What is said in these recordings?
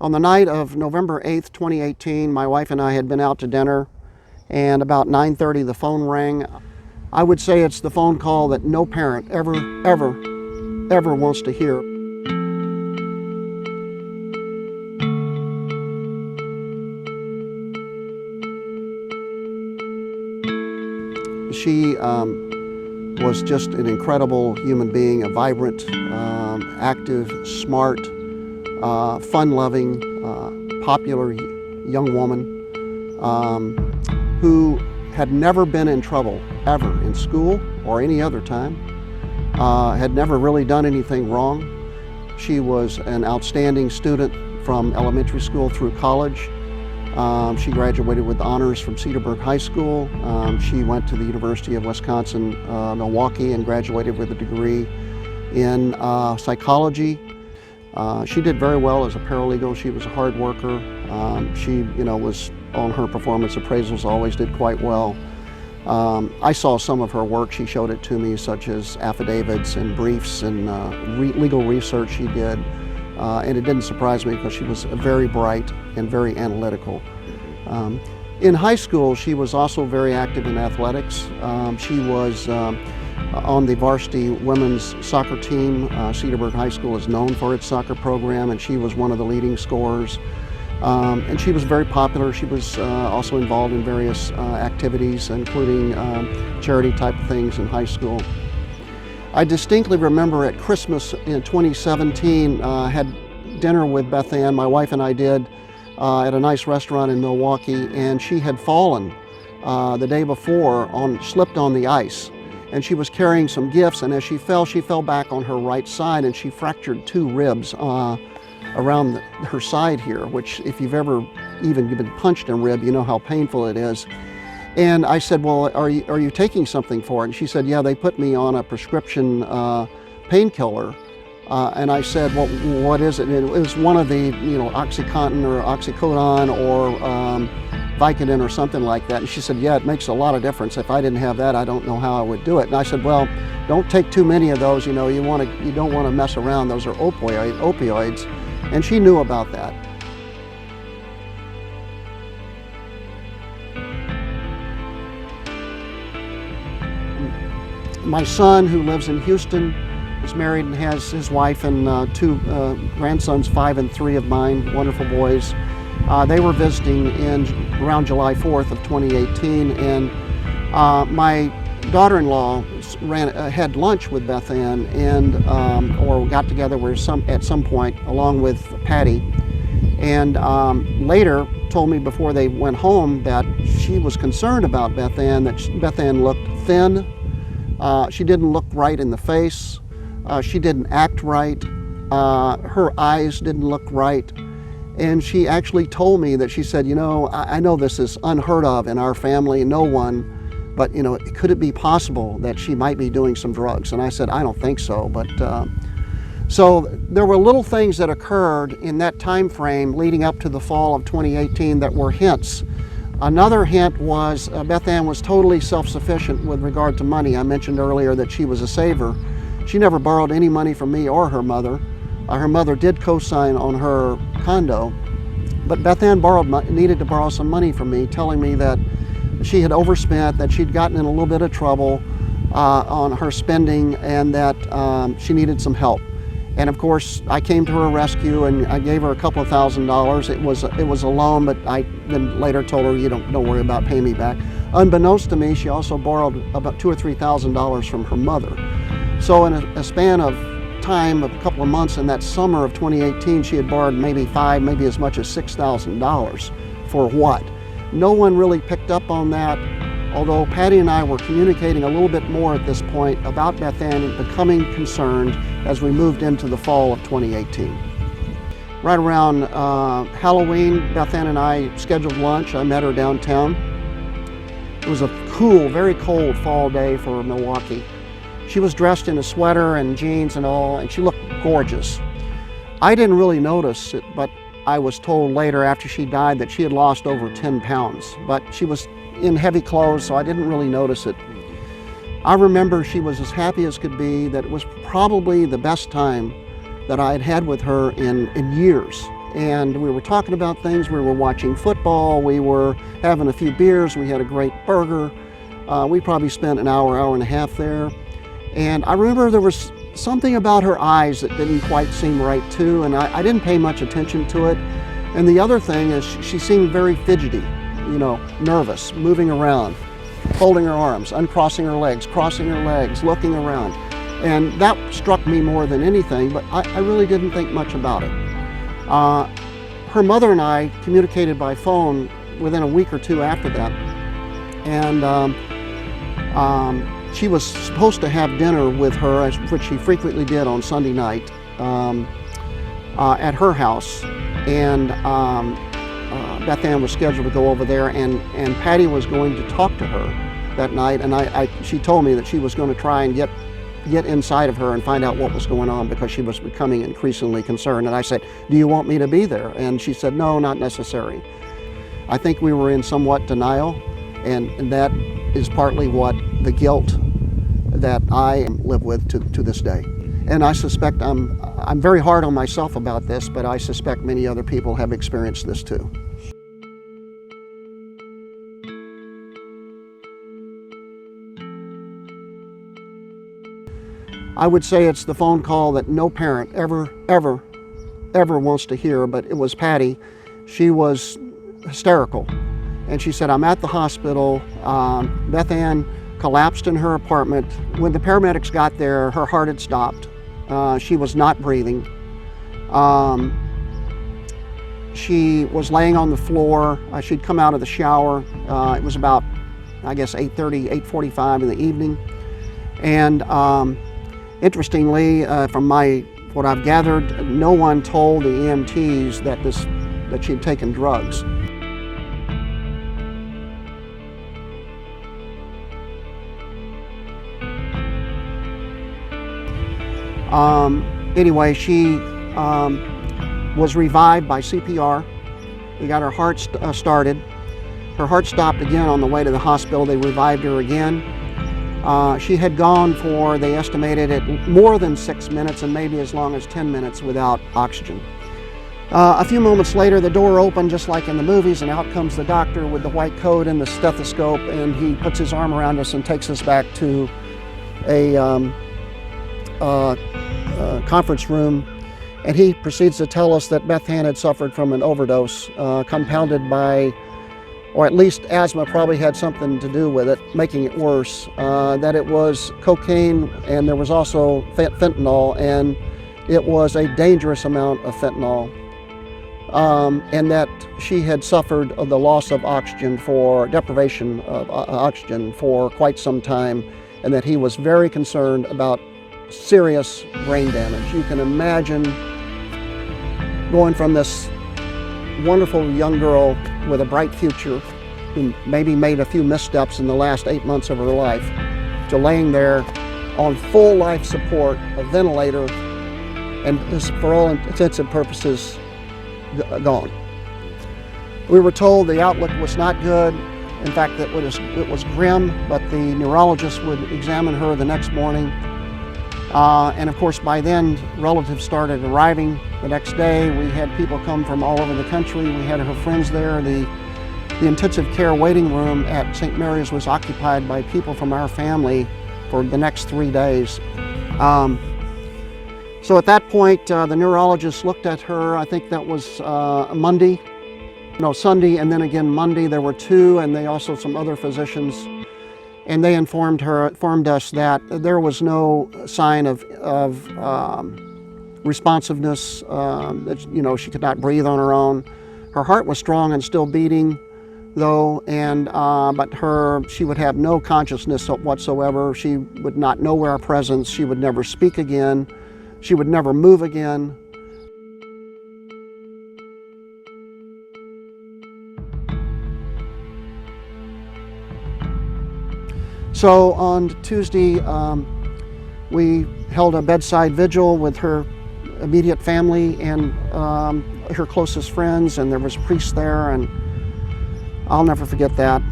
On the night of November 8th, 2018, my wife and I had been out to dinner, and about 9:30 the phone rang. I would say it's the phone call that no parent ever wants to hear. She was just an incredible human being, a vibrant, active, smart, fun-loving, popular young woman who had never been in trouble ever in school or any other time, had never really done anything wrong. She was an outstanding student from elementary school through college. She graduated with honors from Cedarburg High School. She went to the University of Wisconsin, Milwaukee, and graduated with a degree in psychology. She did very well as a paralegal. She was a hard worker. She, was on her performance appraisals, always did quite well. I saw some of her work. She showed it to me, such as affidavits and briefs and legal research she did. And it didn't surprise me because she was very bright and very analytical. In high school, she was also very active in athletics. She was on the varsity women's soccer team. Cedarburg High School is known for its soccer program, and she was one of the leading scorers. And she was very popular. She was also involved in various activities, including charity type of things in high school. I distinctly remember at Christmas in 2017, had dinner with Beth Ann, my wife and I did, at a nice restaurant in Milwaukee, and she had fallen the day before, slipped on the ice. And she was carrying some gifts, and as she fell back on her right side, and she fractured 2 ribs around her side here, which if you've ever even been punched in a rib, you know how painful it is. And I said, well, are you taking something for it? And she said, yeah, they put me on a prescription painkiller. And I said, well, what is it? And it was one of the, Oxycontin or Oxycodone or Vicodin or something like that. And she said, yeah, it makes a lot of difference. If I didn't have that, I don't know how I would do it. And I said, well, don't take too many of those. You don't want to mess around. Those are opioids. And she knew about that. My son, who lives in Houston, is married and has his wife and 2 grandsons, 5 and 3 of mine, wonderful boys. They were visiting around July 4th of 2018, and my daughter-in-law had lunch with Beth Ann or got together at some point along with Patty, and later told me before they went home that she was concerned about Beth Ann, that Beth Ann looked thin. She didn't look right in the face. She didn't act right. Her eyes didn't look right. And she actually told me that she said, I know this is unheard of in our family, no one, but could it be possible that she might be doing some drugs? And I said, I don't think so. But so there were little things that occurred in that time frame leading up to the fall of 2018 that were hints. Another hint was Beth Ann was totally self-sufficient with regard to money. I mentioned earlier that she was a saver. She never borrowed any money from me or her mother. Her mother did co-sign on her condo, but Beth Ann needed to borrow some money from me, telling me that she had overspent, that she'd gotten in a little bit of trouble on her spending, and that she needed some help. And of course, I came to her rescue and I gave her a couple of $1,000s. It was a loan, but I then later told her, don't worry about paying me back. Unbeknownst to me, she also borrowed about $2,000 or $3,000 from her mother. So in a span of time of a couple of months in that summer of 2018, she had borrowed maybe maybe as much as $6,000. For what? No one really picked up on that, although Patty and I were communicating a little bit more at this point about Beth Ann and becoming concerned as we moved into the fall of 2018. Right around Halloween, Beth Ann and I scheduled lunch. I met her downtown. It was a cool, very cold fall day for Milwaukee. She was dressed in a sweater and jeans and all, and she looked gorgeous. I didn't really notice it, but I was told later after she died that she had lost over 10 pounds, but she was in heavy clothes, so I didn't really notice it. I remember she was as happy as could be, that it was probably the best time that I had had with her in years. and we were talking about things. We were watching football, we were having a few beers, we had a great burger. We probably spent an hour, hour and a half there. And I remember there was something about her eyes that didn't quite seem right too, and I didn't pay much attention to it. And the other thing is she seemed very fidgety, you know, nervous, moving around, folding her arms, uncrossing her legs, crossing her legs, looking around. And that struck me more than anything, but I really didn't think much about it. Her mother and I communicated by phone within a week or two after that. And she was supposed to have dinner with her, which she frequently did on Sunday night, at her house. And Beth Ann was scheduled to go over there, and Patty was going to talk to her that night. And she told me that she was going to try and get inside of her and find out what was going on, because she was becoming increasingly concerned. And I said, "Do you want me to be there?" And she said, "No, not necessary." I think we were in somewhat denial, and that is partly what the guilt that I live with to this day. And I suspect I'm very hard on myself about this, but I suspect many other people have experienced this too. I would say it's the phone call that no parent ever wants to hear, but it was Patty. She was hysterical, and she said, "I'm at the hospital." Beth Ann collapsed in her apartment. When the paramedics got there, her heart had stopped. She was not breathing. She was laying on the floor. She'd come out of the shower. It was about, I guess, 8:30, 8:45 in the evening. And interestingly, from what I've gathered, no one told the EMTs that she'd taken drugs. Anyway, she was revived by CPR. They got her heart started. Her heart stopped again on the way to the hospital. They revived her again. She had gone for, they estimated it, more than 6 minutes and maybe as long as 10 minutes without oxygen. A few moments later, the door opened just like in the movies, and out comes the doctor with the white coat and the stethoscope, and he puts his arm around us and takes us back to a conference room, and he proceeds to tell us that Beth Ann had suffered from an overdose compounded by, or at least asthma probably had something to do with it, making it worse, that it was cocaine, and there was also fentanyl, and it was a dangerous amount of fentanyl, and that she had suffered the loss of oxygen, for deprivation of oxygen for quite some time, and that he was very concerned about serious brain damage. You can imagine going from this wonderful young girl with a bright future, who maybe made a few missteps in the last 8 months of her life, to laying there on full life support, a ventilator, and is, for all intents and purposes, gone. We were told the outlook was not good. In fact, it was grim, but the neurologist would examine her the next morning. And of course, by then, relatives started arriving the next day. We had people come from all over the country. We had her friends there. The intensive care waiting room at St. Mary's was occupied by people from our family for the next 3 days. So at that point, the neurologist looked at her. I think that was Sunday, and then again Monday. There were two, and they also some other physicians. And they informed us that there was no sign of responsiveness, that she could not breathe on her own. Her heart was strong and still beating, though, and but she would have no consciousness whatsoever. She would not know our presence. She would never speak again. She would never move again. So on Tuesday, we held a bedside vigil with her immediate family and her closest friends, and there was priests there, and I'll never forget that.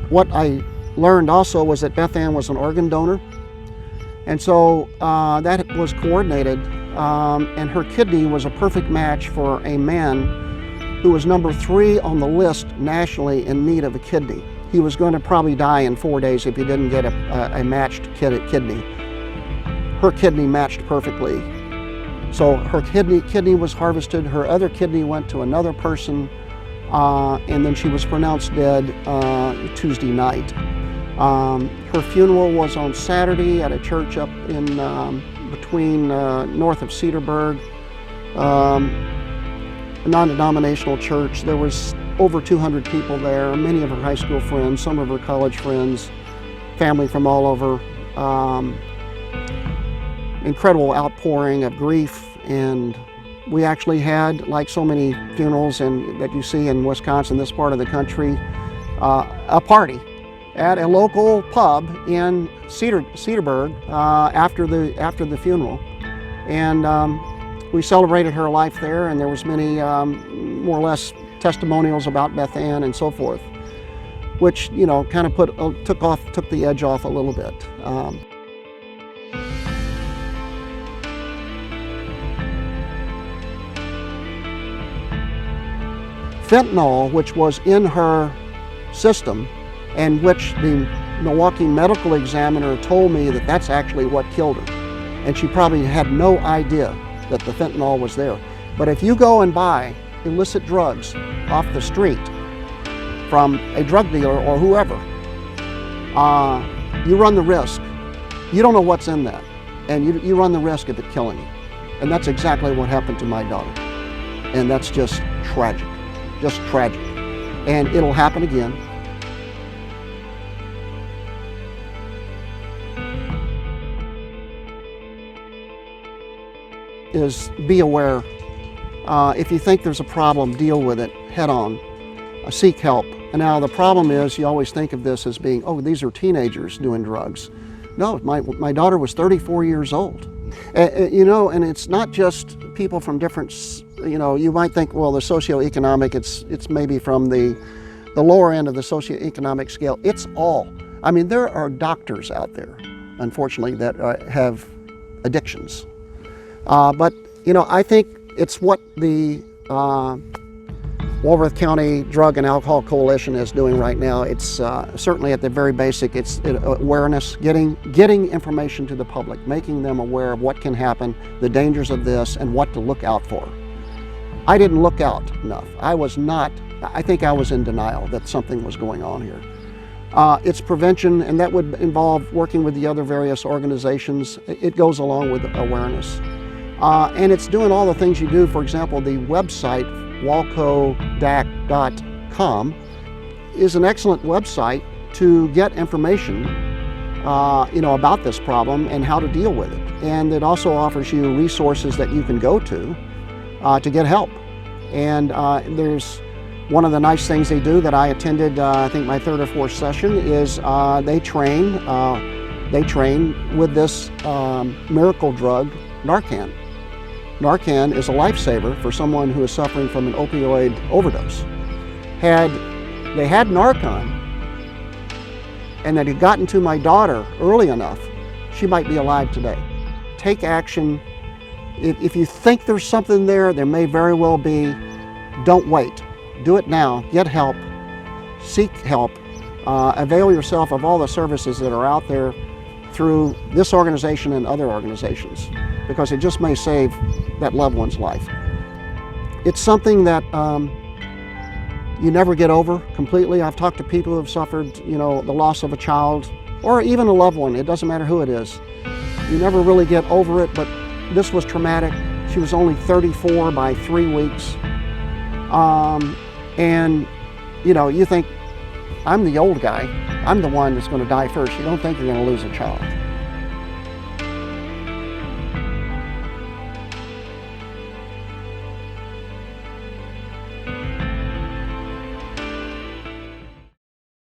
What I learned also was that Beth Ann was an organ donor, and so that was coordinated and her kidney was a perfect match for a man who was number 3 on the list nationally in need of a kidney. He was going to probably die in 4 days if he didn't get a matched kidney. Her kidney matched perfectly. So her kidney was harvested, her other kidney went to another person, and then she was pronounced dead Tuesday night. Her funeral was on Saturday at a church up in between north of Cedarburg, a non-denominational church. There was over 200 people there, many of her high school friends, some of her college friends, family from all over. Incredible outpouring of grief, and we actually had, like so many funerals that you see in Wisconsin, this part of the country, a party at a local pub in Cedarburg after the funeral, and we celebrated her life there. And there was many more or less testimonials about Beth Ann and so forth, which kind of took the edge off a little bit. Fentanyl, which was in her system, and which the Milwaukee medical examiner told me that that's actually what killed her. And she probably had no idea that the fentanyl was there. But if you go and buy illicit drugs off the street from a drug dealer or whoever, you run the risk. You don't know what's in that, and you run the risk of it killing you. And that's exactly what happened to my daughter. And that's just tragic. Just tragic. And it'll happen again. Is be aware. If you think there's a problem, deal with it head on. Seek help. And now the problem is, you always think of this as being, oh, these are teenagers doing drugs. No, my daughter was 34 years old. And it's not just people from different, you might think, well, the socioeconomic, it's maybe from the lower end of the socioeconomic scale. It's all. I mean, there are doctors out there, unfortunately, that have addictions. But, I think it's what the Walworth County Drug and Alcohol Coalition is doing right now. It's certainly at the very basic, it's awareness, getting information to the public, making them aware of what can happen, the dangers of this, and what to look out for. I didn't look out enough. I think I was in denial that something was going on here. It's prevention, and that would involve working with the other various organizations. It goes along with awareness. And it's doing all the things you do. For example, the website, walcodac.com, is an excellent website to get information about this problem and how to deal with it. And it also offers you resources that you can go to get help. And there's one of the nice things they do that I attended, I think my 3rd or 4th session, is they train with this miracle drug, Narcan. Narcan is a lifesaver for someone who is suffering from an opioid overdose. Had they had Narcan, and that had gotten to my daughter early enough, she might be alive today. Take action. If you think there's something there may very well be. Don't wait. Do it now. Get help. Seek help. Avail yourself of all the services that are out there through this organization and other organizations, because it just may save that loved one's life. It's something that you never get over completely. I've talked to people who have suffered, the loss of a child or even a loved one. It doesn't matter who it is. You never really get over it, but this was traumatic. She was only 34 by 3 weeks. And you think, I'm the old guy. I'm the one that's going to die first. You don't think you're going to lose a child.